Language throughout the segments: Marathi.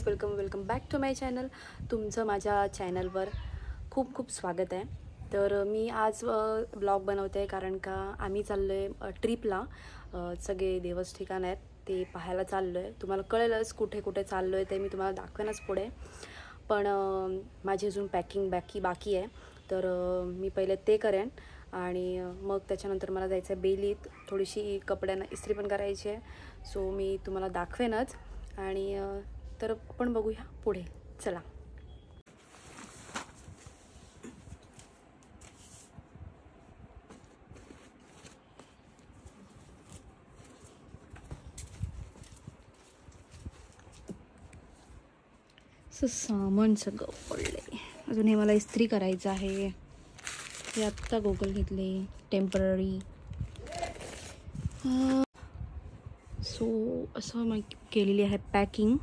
Guys, welcome back to my channel. तुमचं माझ्या चॅनलवर खूप खूप स्वागत आहे. तर मी आज ब्लॉग बनवते आहे कारण का आम्ही चाललो आहे ट्रिपला. सगळे देवस्थ ठिकाण आहेत ते पाहायला चाललो आहे. तुम्हाला कळेलच कुठे कुठे चाललो आहे ते मी तुम्हाला दाखवेनच पुढे. पण माझी अजून पॅकिंग बाकी आहे, तर मी पहिले ते करेन आणि मग त्याच्यानंतर मला जायचं आहे बेलीत. थोडीशी कपड्यांना इस्त्री पण करायची आहे, सो मी तुम्हाला दाखवेनच. आणि तर आपण बघूया पुढे. चला. सामान सगळं पडले. अजून हे मला इस्त्री करायचं आहे. हे आत्ता गोगल घेतले टेम्पररी. सो असं मग केलेली आहे पॅकिंग.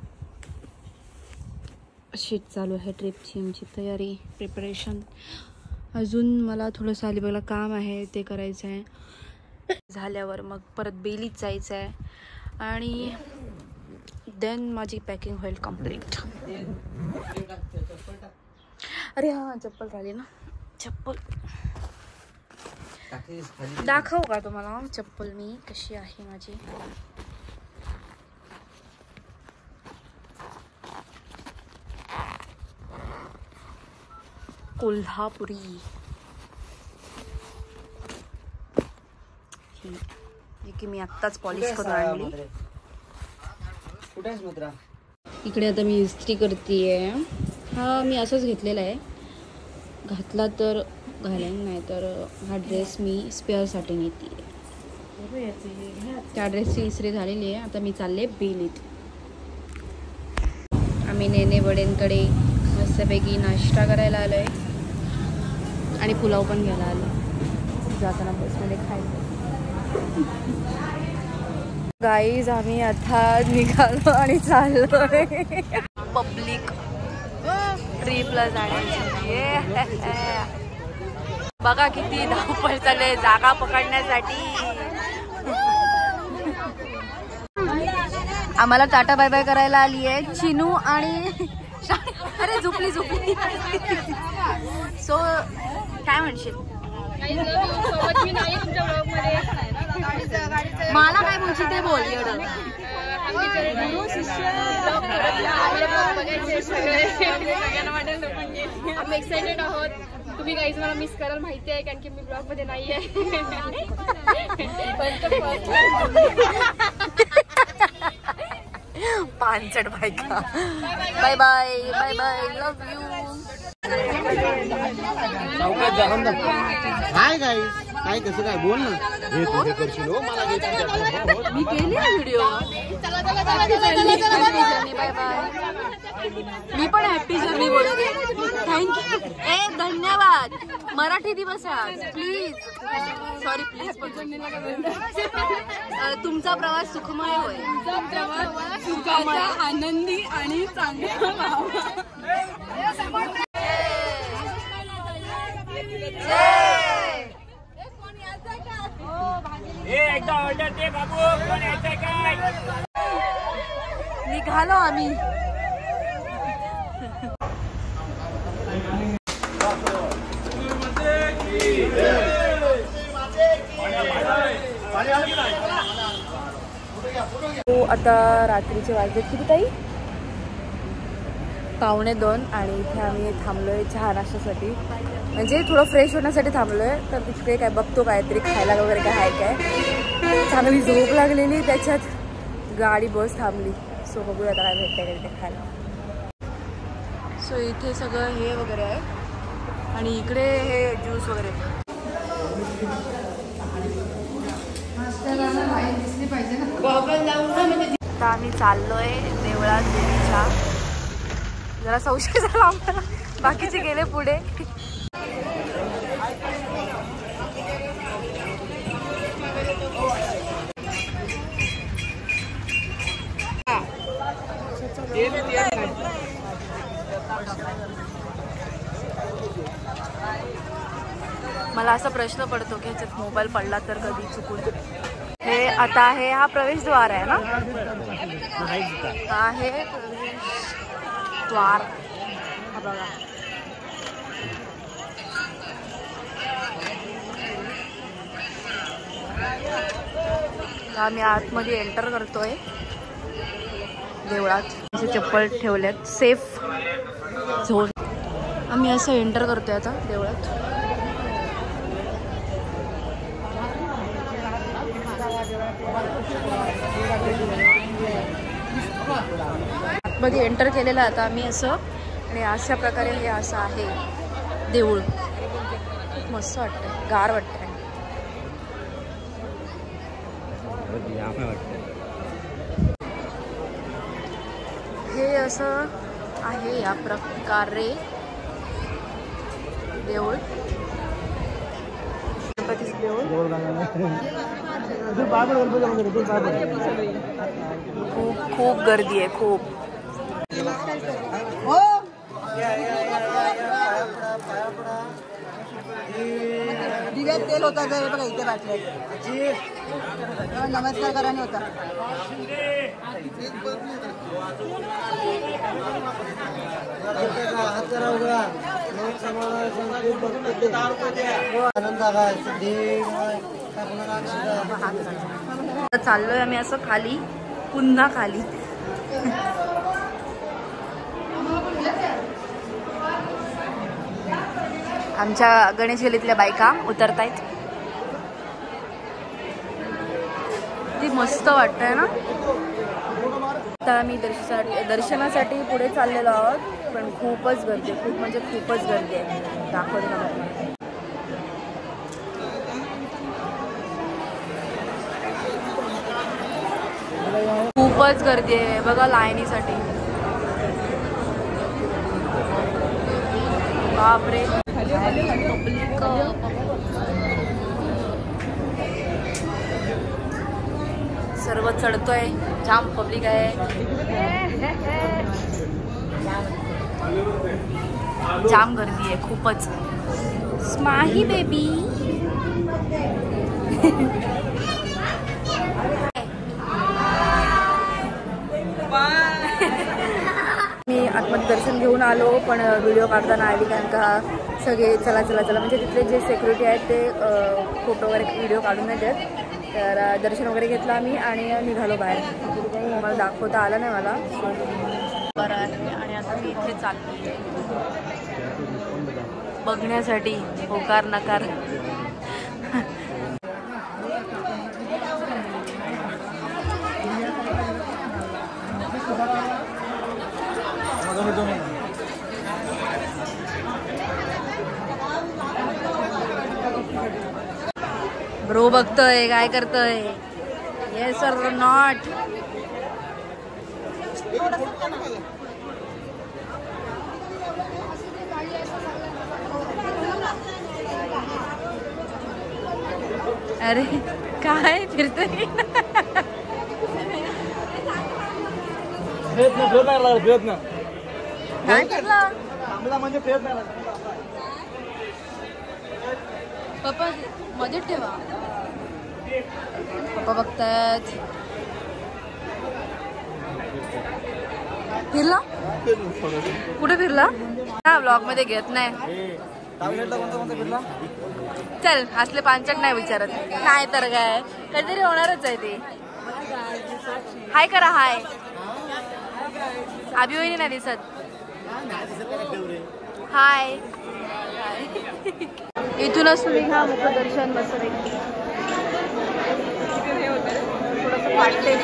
अशी चालू आहे ट्रिपची आमची तयारी, प्रिपरेशन. अजून मला थोडंसं अलिबागला काम आहे, ते करायचं आहे. झाल्यावर मग परत बेलीत जायचं आहे आणि देन माझी पॅकिंग होईल कंप्लीट. अरे हां, चप्पल राहिली ना. चप्पल दाखवू का तुम्हाला चप्पल मी कशी आहे माझी. कोल्हापुरी ही की मी आत्ताच पॉलिश करून आणली. इकडे आता मी इस्त्री करतेय. हा मी असंच घेतलेला आहे, घातला तर घालेन, नाही तर हा ड्रेस मी स्पेअरसाठी नेते. त्या ड्रेसची इस्त्री झालेली आहे. आता मी चालले बेलीत. आम्ही नेने वडेंकडे मस्तपैकी नाश्ता करायला आलो आहे आणि पुलाव पण घ्यायला आलो. जाताना बसमध्ये खायचं. गाईज, आम्ही आता निघालो आणि चाललो आहे पब्लिक ट्रिपला जाण्यासाठी. बघा किती धावपळ चालू आहे जागा पकडण्यासाठी. आम्हाला टाटा बाय बाय करायला आली आहे चिनू आणि अरे झोपली. सो काय म्हणशील? मला काय बोलशील ते बोल. एवढं आम्ही एक्साइटेड आहोत. तुम्ही गाईज मला मिस कराल माहिती आहे, कारण की मी ब्लॉग मध्ये नाही आहे. पानचट बायका. Bye bye bye bye, love you. Hi guys, काय कसं काय बोल ना. हे करशील हो मला. मी केली व्हिडिओ. Bye bye. मी पण हॅपी जर्नी बोलते. थँक्यू. धन्यवाद. मराठी दिवस आहे प्लीज. Sorry please. तुमचा प्रवास सुखमय होय. सुखाचा, आनंदी आणि चांगला. निघालो आम्ही. आता रात्रीचे वाजले किती ताई? 1:45 आणि इथे आम्ही थांबलोय चहा नाश्त्यासाठी. म्हणजे थोडं फ्रेश होण्यासाठी थांबलोय. तर तिथे काय बघतो काहीतरी खायला वगैरे काय आहे काय. चांगली झोप लागलेली, त्याच्यात गाडी बस थांबली. सो बघूया आता काय भेटतं का तिथे खायला. सो इथे सगळं हे वगैरे आहे आणि इकडे हे ज्यूस वगैरे. दिसली पाहिजे ना. आता आम्ही चाललोय देवळात देवीच्या. जरा संशय झाला आम्हाला, बाकीचे गेले पुढे. मला असा प्रश्न पडतो की ह्याच्यात मोबाईल पडला तर कधी चुकून. हे आता हे हा प्रवेशद्वार आहे ना. आहे प्रवेशद्वार हा बघा. आम्ही आतमध्ये एंटर करतोय देवळात. असे चप्पल ठेवल्यात सेफ झोन. आम्ही असं एंटर करतोय आता देवळात. आतमध्ये एंटर केलेलं आता आम्ही असं. आणि अशा प्रकारे हे असं आहे देऊळ. खूप मस्त वाटतंय, गार वाटतंय. हे असं आहे या प्रकारे देऊळ. गणपतीचं देऊळ. खूप खूप गर्दी आहे खूप. दिव्यात तेल होता बघा इथे बाटल्या. नमस्कार कराने होता. चाललोय आम्ही असं खाली, पुन्हा खाली. आमच्या गणेश गल्लीतल्या बायका उतरतायत. ती मस्त वाटतंय ना. आता आम्ही दर्शनासाठी पुढे चाललेलो आहोत, पण खूपच गर्दी, खूप म्हणजे खूपच गर्दी आहे. दाखवते ना खूपच गर्दी आहे बघा लाईनीसाठी. बापरे. सर्व चढतोय, जाम पब्लिक आहे. जाम गर्दी आहे खूपच. स्माही बेबी. मी आतमध्ये दर्शन घेऊन आलो, पण व्हिडिओ काढताना आली कारण का सगळे चला चला चला म्हणजे तिथले जे सेक्युरिटी आहेत ते फोटो वगैरे व्हिडिओ काढून नाही देत. तर दर्शन वगैरे घेतलं आम्ही आणि निघालो बाहेर. मला दाखवता आलं नाही मला बरं आहे. आणि आता मी इथे चालली बघण्यासाठी होकार नकार. ब्रो बघतोय काय करतोय. येस और नॉट. अरे काय फिरतोय. प्रयत्न काय फिरला म्हणजे प्रयत्न. पप्पा मध्ये ठेवा. पप्पा बघतायत. फिरला कुठे फिरला. हा ब्लॉग मध्ये घेत नाही. चल असले पांचट नाही विचारत. काय तर काय काहीतरी होणारच आहे ते. हाय करा. हाय. अभिवहिनी नाही दिसत. हाय. इथूनच तुम्ही घ्या मुखदर्शन मस्तपैकी. थोडंसं वाटतंय.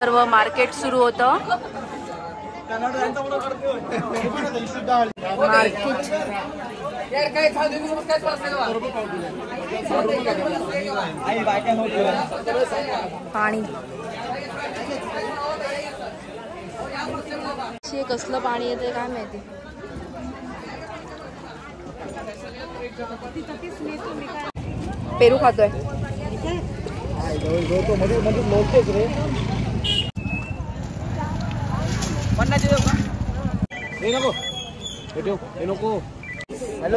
सर्व मार्केट सुरू होतं. पाणी कसलं पाणी येते काय माहिती. पेरू खातोय.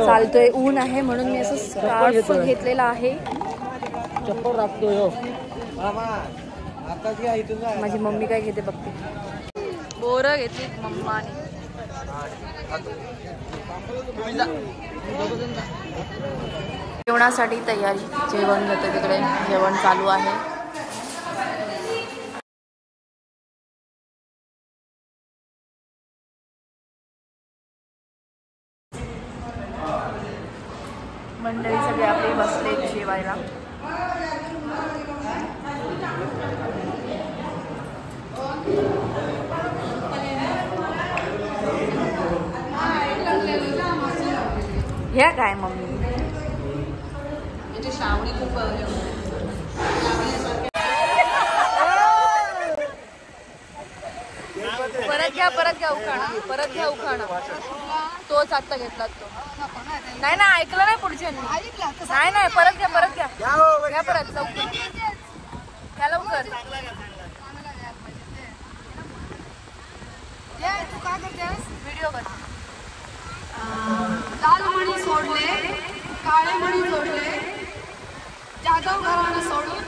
चालतोय, ऊन आहे म्हणून मी असं स्कार्फ घेतलेला आहे. चप्पल राखतोय. माझी मम्मी काय घेते बघते. बोरं घेतली मम्माने. जेवणासाठी तयारी. जेवण घेतो तिकडे. जेवण चालू आहे. मंडळी सगळे आपले बसले जेवायला. ह्या काय मम्मी श्रावणी खूप परत घ्या उखाणा. परत घ्या उखाणा. तोच आत्ता घेतला तो. नाही ना ऐकलं नाही पुढच्या. नाही परत घ्या. परत घ्या. घ्या परत लवकर. घ्या लवकर. तू काय करतेस? व्हिडिओ कर. लाल मणी सोडले, काळे मणी जोडले, जाधव घराणं सोडून